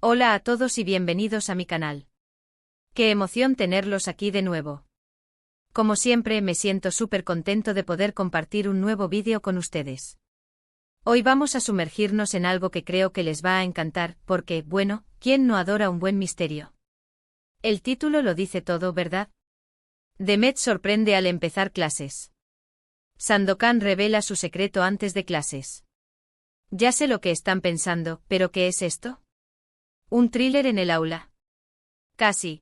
Hola a todos y bienvenidos a mi canal. Qué emoción tenerlos aquí de nuevo. Como siempre me siento súper contento de poder compartir un nuevo vídeo con ustedes. Hoy vamos a sumergirnos en algo que creo que les va a encantar, porque, bueno, ¿quién no adora un buen misterio? El título lo dice todo, ¿verdad? Demet sorprende al empezar clases. Sandokan revela su secreto antes de clases. Ya sé lo que están pensando, ¿pero qué es esto? ¿Un thriller en el aula? Casi.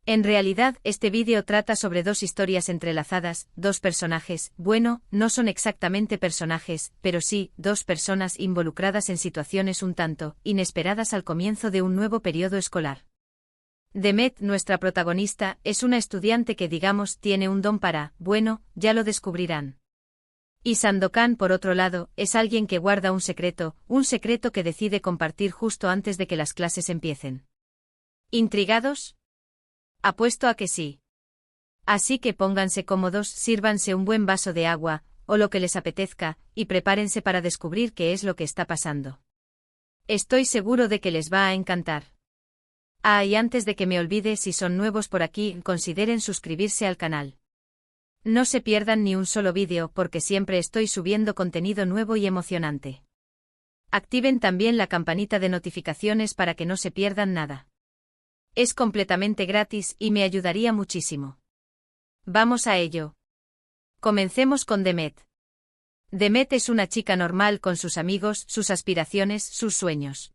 En realidad, este vídeo trata sobre dos historias entrelazadas, dos personajes, bueno, no son exactamente personajes, pero sí, dos personas involucradas en situaciones un tanto inesperadas al comienzo de un nuevo periodo escolar. Demet, nuestra protagonista, es una estudiante que digamos tiene un don para, bueno, ya lo descubrirán. Y Sandokan, por otro lado, es alguien que guarda un secreto que decide compartir justo antes de que las clases empiecen. ¿Intrigados? Apuesto a que sí. Así que pónganse cómodos, sírvanse un buen vaso de agua, o lo que les apetezca, y prepárense para descubrir qué es lo que está pasando. Estoy seguro de que les va a encantar. Ah, y antes de que me olvide, si son nuevos por aquí, consideren suscribirse al canal. No se pierdan ni un solo vídeo porque siempre estoy subiendo contenido nuevo y emocionante. Activen también la campanita de notificaciones para que no se pierdan nada. Es completamente gratis y me ayudaría muchísimo. Vamos a ello. Comencemos con Demet. Demet es una chica normal con sus amigos, sus aspiraciones, sus sueños.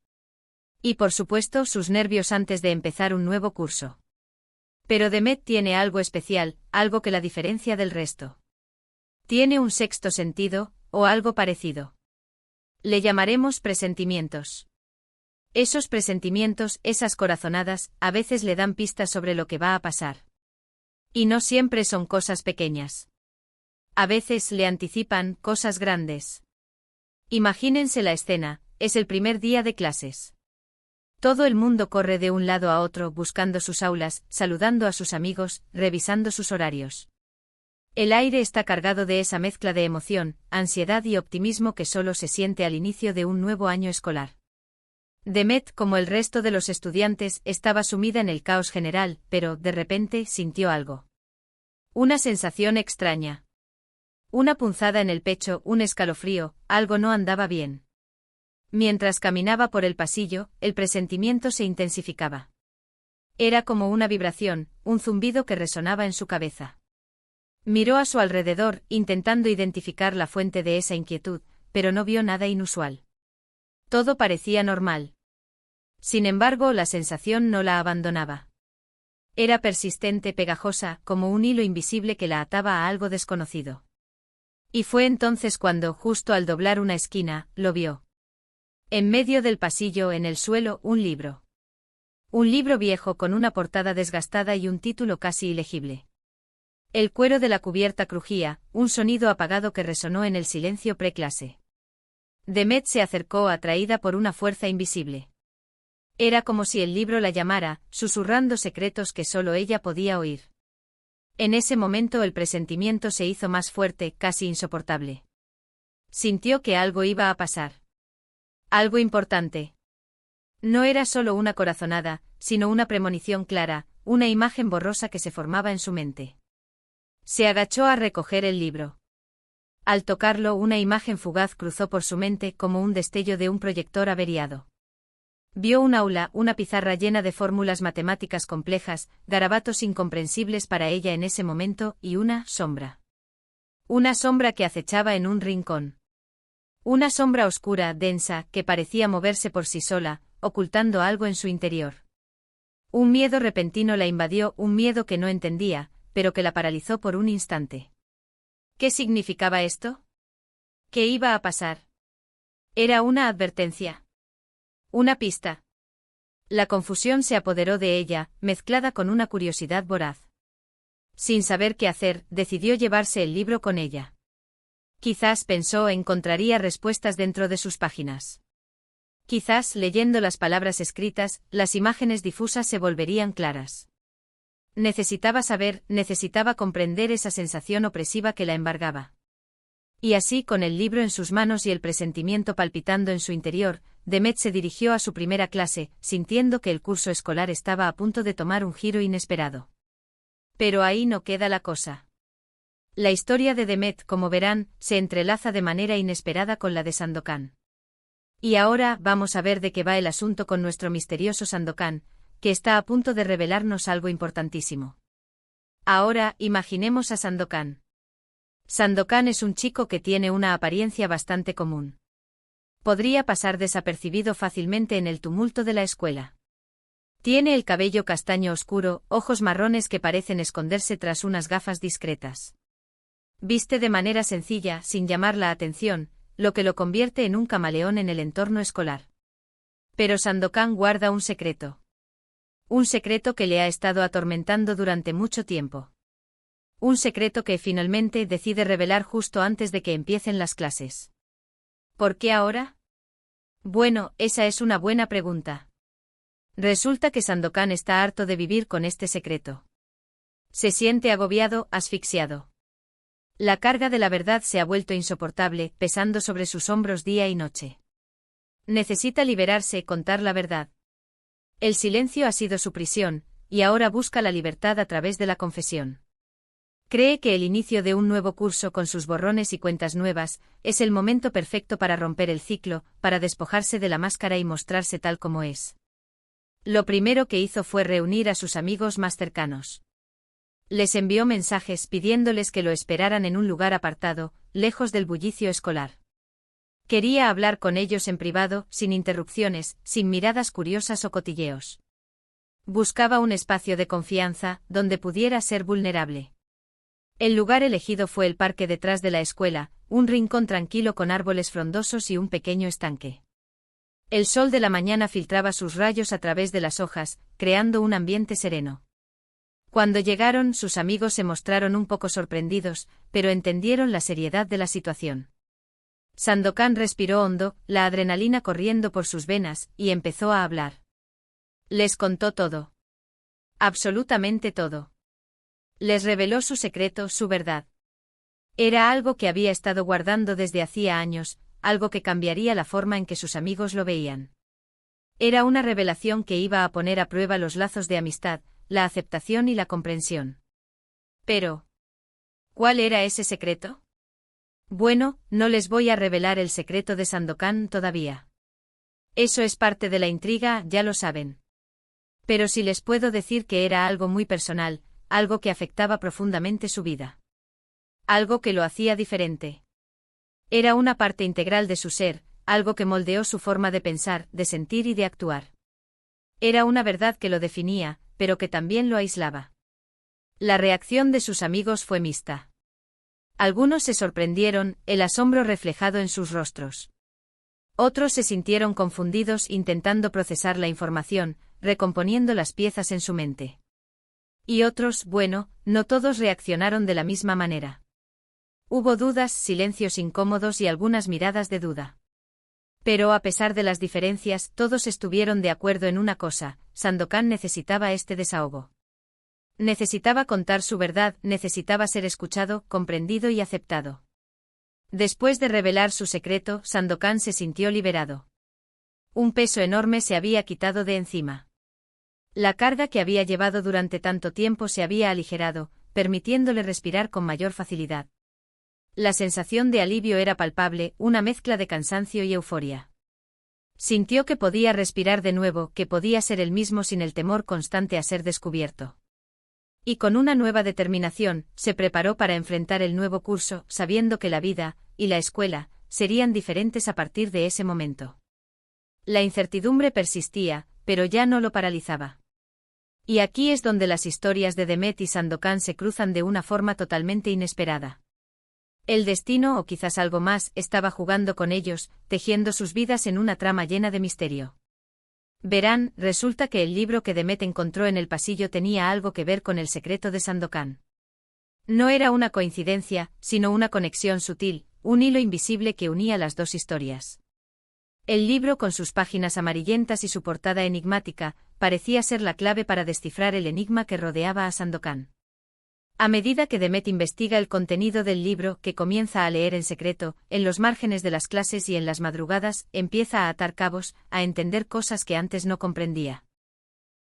Y por supuesto sus nervios antes de empezar un nuevo curso. Pero Demet tiene algo especial, algo que la diferencia del resto. Tiene un sexto sentido, o algo parecido. Le llamaremos presentimientos. Esos presentimientos, esas corazonadas, a veces le dan pistas sobre lo que va a pasar. Y no siempre son cosas pequeñas. A veces le anticipan cosas grandes. Imagínense la escena, es el primer día de clases. Todo el mundo corre de un lado a otro buscando sus aulas, saludando a sus amigos, revisando sus horarios. El aire está cargado de esa mezcla de emoción, ansiedad y optimismo que solo se siente al inicio de un nuevo año escolar. Demet, como el resto de los estudiantes, estaba sumida en el caos general, pero, de repente, sintió algo. Una sensación extraña. Una punzada en el pecho, un escalofrío, algo no andaba bien. Mientras caminaba por el pasillo, el presentimiento se intensificaba. Era como una vibración, un zumbido que resonaba en su cabeza. Miró a su alrededor, intentando identificar la fuente de esa inquietud, pero no vio nada inusual. Todo parecía normal. Sin embargo, la sensación no la abandonaba. Era persistente, pegajosa, como un hilo invisible que la ataba a algo desconocido. Y fue entonces cuando, justo al doblar una esquina, lo vio. En medio del pasillo, en el suelo, un libro. Un libro viejo con una portada desgastada y un título casi ilegible. El cuero de la cubierta crujía, un sonido apagado que resonó en el silencio preclase. Demet se acercó atraída por una fuerza invisible. Era como si el libro la llamara, susurrando secretos que solo ella podía oír. En ese momento el presentimiento se hizo más fuerte, casi insoportable. Sintió que algo iba a pasar. Algo importante. No era solo una corazonada, sino una premonición clara, una imagen borrosa que se formaba en su mente. Se agachó a recoger el libro. Al tocarlo, una imagen fugaz cruzó por su mente como un destello de un proyector averiado. Vio un aula, una pizarra llena de fórmulas matemáticas complejas, garabatos incomprensibles para ella en ese momento, y una sombra. Una sombra que acechaba en un rincón. Una sombra oscura, densa, que parecía moverse por sí sola, ocultando algo en su interior. Un miedo repentino la invadió, un miedo que no entendía, pero que la paralizó por un instante. ¿Qué significaba esto? ¿Qué iba a pasar? Era una advertencia. Una pista. La confusión se apoderó de ella, mezclada con una curiosidad voraz. Sin saber qué hacer, decidió llevarse el libro con ella. Quizás, pensó, encontraría respuestas dentro de sus páginas. Quizás, leyendo las palabras escritas, las imágenes difusas se volverían claras. Necesitaba saber, necesitaba comprender esa sensación opresiva que la embargaba. Y así, con el libro en sus manos y el presentimiento palpitando en su interior, Demet se dirigió a su primera clase, sintiendo que el curso escolar estaba a punto de tomar un giro inesperado. Pero ahí no queda la cosa. La historia de Demet, como verán, se entrelaza de manera inesperada con la de Sandokan. Y ahora vamos a ver de qué va el asunto con nuestro misterioso Sandokan, que está a punto de revelarnos algo importantísimo. Ahora, imaginemos a Sandokan. Sandokan es un chico que tiene una apariencia bastante común. Podría pasar desapercibido fácilmente en el tumulto de la escuela. Tiene el cabello castaño oscuro, ojos marrones que parecen esconderse tras unas gafas discretas. Viste de manera sencilla, sin llamar la atención, lo que lo convierte en un camaleón en el entorno escolar. Pero Sandokan guarda un secreto. Un secreto que le ha estado atormentando durante mucho tiempo. Un secreto que finalmente decide revelar justo antes de que empiecen las clases. ¿Por qué ahora? Bueno, esa es una buena pregunta. Resulta que Sandokan está harto de vivir con este secreto. Se siente agobiado, asfixiado. La carga de la verdad se ha vuelto insoportable, pesando sobre sus hombros día y noche. Necesita liberarse, contar la verdad. El silencio ha sido su prisión, y ahora busca la libertad a través de la confesión. Cree que el inicio de un nuevo curso con sus borrones y cuentas nuevas es el momento perfecto para romper el ciclo, para despojarse de la máscara y mostrarse tal como es. Lo primero que hizo fue reunir a sus amigos más cercanos. Les envió mensajes pidiéndoles que lo esperaran en un lugar apartado, lejos del bullicio escolar. Quería hablar con ellos en privado, sin interrupciones, sin miradas curiosas o cotilleos. Buscaba un espacio de confianza, donde pudiera ser vulnerable. El lugar elegido fue el parque detrás de la escuela, un rincón tranquilo con árboles frondosos y un pequeño estanque. El sol de la mañana filtraba sus rayos a través de las hojas, creando un ambiente sereno. Cuando llegaron, sus amigos se mostraron un poco sorprendidos, pero entendieron la seriedad de la situación. Sandokan respiró hondo, la adrenalina corriendo por sus venas, y empezó a hablar. Les contó todo. Absolutamente todo. Les reveló su secreto, su verdad. Era algo que había estado guardando desde hacía años, algo que cambiaría la forma en que sus amigos lo veían. Era una revelación que iba a poner a prueba los lazos de amistad, la aceptación y la comprensión. Pero, ¿cuál era ese secreto? Bueno, no les voy a revelar el secreto de Sandokan todavía. Eso es parte de la intriga, ya lo saben. Pero sí les puedo decir que era algo muy personal, algo que afectaba profundamente su vida. Algo que lo hacía diferente. Era una parte integral de su ser, algo que moldeó su forma de pensar, de sentir y de actuar. Era una verdad que lo definía, pero que también lo aislaba. La reacción de sus amigos fue mixta. Algunos se sorprendieron, el asombro reflejado en sus rostros. Otros se sintieron confundidos intentando procesar la información, recomponiendo las piezas en su mente. Y otros, bueno, no todos reaccionaron de la misma manera. Hubo dudas, silencios incómodos y algunas miradas de duda. Pero a pesar de las diferencias, todos estuvieron de acuerdo en una cosa: Sandokan necesitaba este desahogo. Necesitaba contar su verdad, necesitaba ser escuchado, comprendido y aceptado. Después de revelar su secreto, Sandokan se sintió liberado. Un peso enorme se había quitado de encima. La carga que había llevado durante tanto tiempo se había aligerado, permitiéndole respirar con mayor facilidad. La sensación de alivio era palpable, una mezcla de cansancio y euforia. Sintió que podía respirar de nuevo, que podía ser el mismo sin el temor constante a ser descubierto. Y con una nueva determinación, se preparó para enfrentar el nuevo curso, sabiendo que la vida, y la escuela, serían diferentes a partir de ese momento. La incertidumbre persistía, pero ya no lo paralizaba. Y aquí es donde las historias de Demet y Sandokan se cruzan de una forma totalmente inesperada. El destino, o quizás algo más, estaba jugando con ellos, tejiendo sus vidas en una trama llena de misterio. Verán, resulta que el libro que Demet encontró en el pasillo tenía algo que ver con el secreto de Sandokan. No era una coincidencia, sino una conexión sutil, un hilo invisible que unía las dos historias. El libro, con sus páginas amarillentas y su portada enigmática, parecía ser la clave para descifrar el enigma que rodeaba a Sandokan. A medida que Demet investiga el contenido del libro que comienza a leer en secreto, en los márgenes de las clases y en las madrugadas, empieza a atar cabos, a entender cosas que antes no comprendía.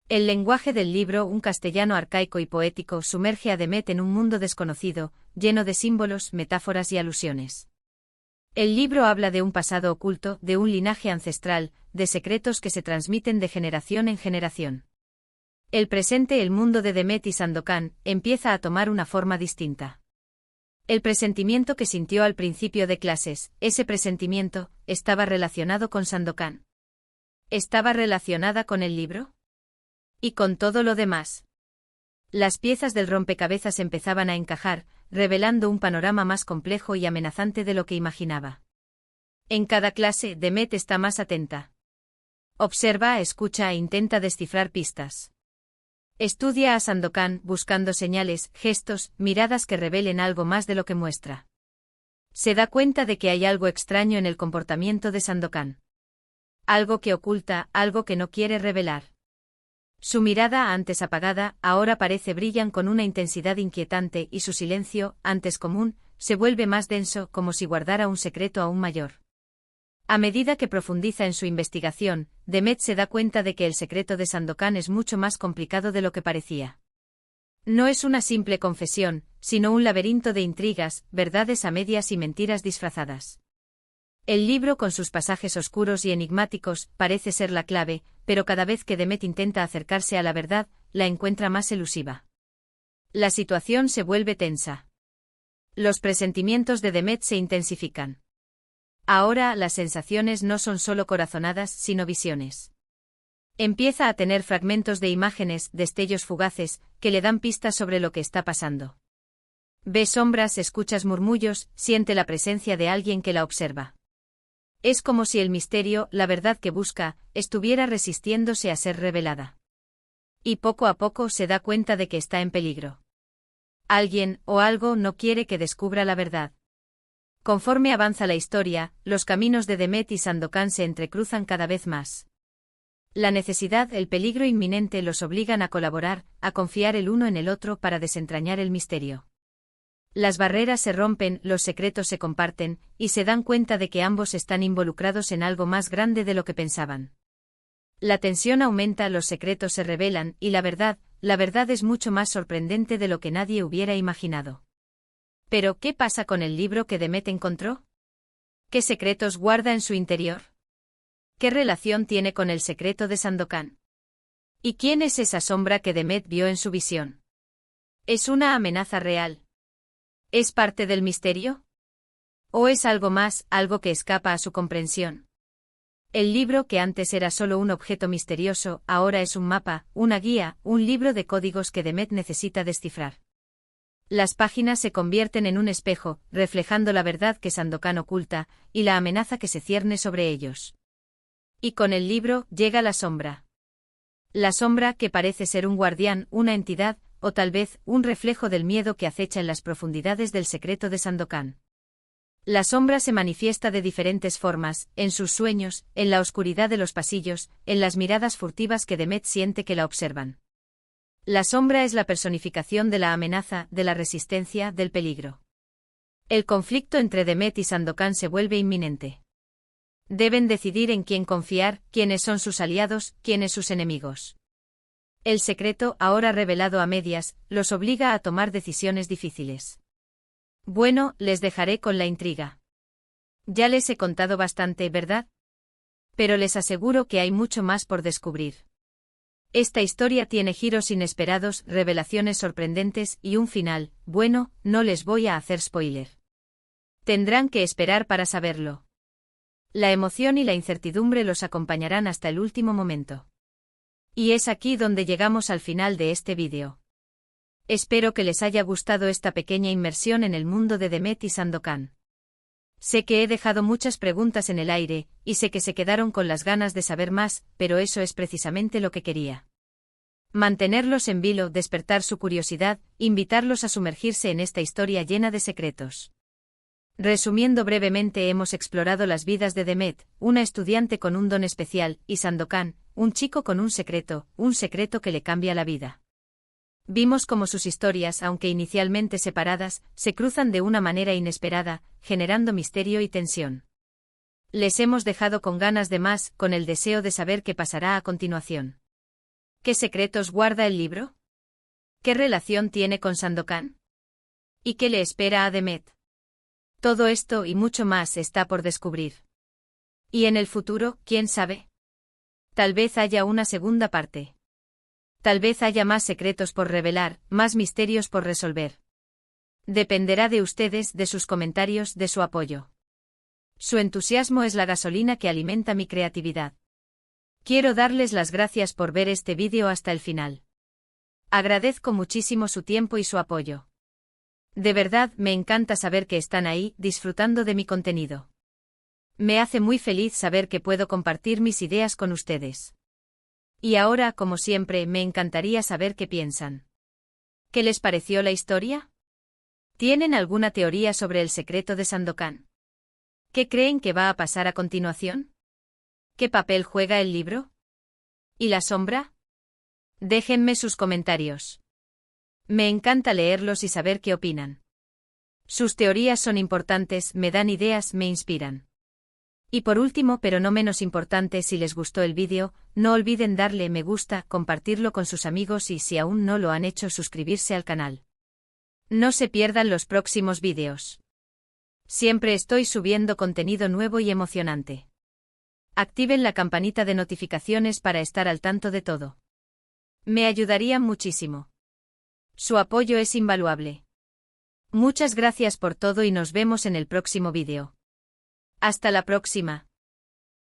El lenguaje del libro, un castellano arcaico y poético, sumerge a Demet en un mundo desconocido, lleno de símbolos, metáforas y alusiones. El libro habla de un pasado oculto, de un linaje ancestral, de secretos que se transmiten de generación en generación. El presente, el mundo de Demet y Sandokan, empieza a tomar una forma distinta. El presentimiento que sintió al principio de clases, ese presentimiento, estaba relacionado con Sandokan. ¿Estaba relacionada con el libro? Y con todo lo demás. Las piezas del rompecabezas empezaban a encajar, revelando un panorama más complejo y amenazante de lo que imaginaba. En cada clase, Demet está más atenta. Observa, escucha e intenta descifrar pistas. Estudia a Sandokan, buscando señales, gestos, miradas que revelen algo más de lo que muestra. Se da cuenta de que hay algo extraño en el comportamiento de Sandokan. Algo que oculta, algo que no quiere revelar. Su mirada, antes apagada, ahora parece brillan con una intensidad inquietante y su silencio, antes común, se vuelve más denso, como si guardara un secreto aún mayor. A medida que profundiza en su investigación, Demet se da cuenta de que el secreto de Sandokan es mucho más complicado de lo que parecía. No es una simple confesión, sino un laberinto de intrigas, verdades a medias y mentiras disfrazadas. El libro, con sus pasajes oscuros y enigmáticos, parece ser la clave, pero cada vez que Demet intenta acercarse a la verdad, la encuentra más elusiva. La situación se vuelve tensa. Los presentimientos de Demet se intensifican. Ahora, las sensaciones no son solo corazonadas, sino visiones. Empieza a tener fragmentos de imágenes, destellos fugaces, que le dan pistas sobre lo que está pasando. Ve sombras, escuchas murmullos, siente la presencia de alguien que la observa. Es como si el misterio, la verdad que busca, estuviera resistiéndose a ser revelada. Y poco a poco se da cuenta de que está en peligro. Alguien, o algo, no quiere que descubra la verdad. Conforme avanza la historia, los caminos de Demet y Sandokan se entrecruzan cada vez más. La necesidad, el peligro inminente los obligan a colaborar, a confiar el uno en el otro para desentrañar el misterio. Las barreras se rompen, los secretos se comparten, y se dan cuenta de que ambos están involucrados en algo más grande de lo que pensaban. La tensión aumenta, los secretos se revelan, y la verdad es mucho más sorprendente de lo que nadie hubiera imaginado. Pero, ¿qué pasa con el libro que Demet encontró? ¿Qué secretos guarda en su interior? ¿Qué relación tiene con el secreto de Sandokan? ¿Y quién es esa sombra que Demet vio en su visión? ¿Es una amenaza real? ¿Es parte del misterio? ¿O es algo más, algo que escapa a su comprensión? El libro, que antes era solo un objeto misterioso, ahora es un mapa, una guía, un libro de códigos que Demet necesita descifrar. Las páginas se convierten en un espejo, reflejando la verdad que Sandokan oculta, y la amenaza que se cierne sobre ellos. Y con el libro, llega la sombra. La sombra, que parece ser un guardián, una entidad, o tal vez, un reflejo del miedo que acecha en las profundidades del secreto de Sandokan. La sombra se manifiesta de diferentes formas, en sus sueños, en la oscuridad de los pasillos, en las miradas furtivas que Demet siente que la observan. La sombra es la personificación de la amenaza, de la resistencia, del peligro. El conflicto entre Demet y Sandokan se vuelve inminente. Deben decidir en quién confiar, quiénes son sus aliados, quiénes sus enemigos. El secreto, ahora revelado a medias, los obliga a tomar decisiones difíciles. Bueno, les dejaré con la intriga. Ya les he contado bastante, ¿verdad? Pero les aseguro que hay mucho más por descubrir. Esta historia tiene giros inesperados, revelaciones sorprendentes y un final, bueno, no les voy a hacer spoiler. Tendrán que esperar para saberlo. La emoción y la incertidumbre los acompañarán hasta el último momento. Y es aquí donde llegamos al final de este vídeo. Espero que les haya gustado esta pequeña inmersión en el mundo de Demet y Sandokan. Sé que he dejado muchas preguntas en el aire, y sé que se quedaron con las ganas de saber más, pero eso es precisamente lo que quería. Mantenerlos en vilo, despertar su curiosidad, invitarlos a sumergirse en esta historia llena de secretos. Resumiendo brevemente, hemos explorado las vidas de Demet, una estudiante con un don especial, y Sandokan, un chico con un secreto que le cambia la vida. Vimos cómo sus historias, aunque inicialmente separadas, se cruzan de una manera inesperada, generando misterio y tensión. Les hemos dejado con ganas de más, con el deseo de saber qué pasará a continuación. ¿Qué secretos guarda el libro? ¿Qué relación tiene con Sandokan? ¿Y qué le espera a Demet? Todo esto y mucho más está por descubrir. ¿Y en el futuro, quién sabe? Tal vez haya una segunda parte. Tal vez haya más secretos por revelar, más misterios por resolver. Dependerá de ustedes, de sus comentarios, de su apoyo. Su entusiasmo es la gasolina que alimenta mi creatividad. Quiero darles las gracias por ver este vídeo hasta el final. Agradezco muchísimo su tiempo y su apoyo. De verdad, me encanta saber que están ahí, disfrutando de mi contenido. Me hace muy feliz saber que puedo compartir mis ideas con ustedes. Y ahora, como siempre, me encantaría saber qué piensan. ¿Qué les pareció la historia? ¿Tienen alguna teoría sobre el secreto de Sandokan? ¿Qué creen que va a pasar a continuación? ¿Qué papel juega el libro? ¿Y la sombra? Déjenme sus comentarios. Me encanta leerlos y saber qué opinan. Sus teorías son importantes, me dan ideas, me inspiran. Y por último, pero no menos importante, si les gustó el vídeo, no olviden darle me gusta, compartirlo con sus amigos y si aún no lo han hecho, suscribirse al canal. No se pierdan los próximos vídeos. Siempre estoy subiendo contenido nuevo y emocionante. Activen la campanita de notificaciones para estar al tanto de todo. Me ayudarían muchísimo. Su apoyo es invaluable. Muchas gracias por todo y nos vemos en el próximo vídeo. Hasta la próxima.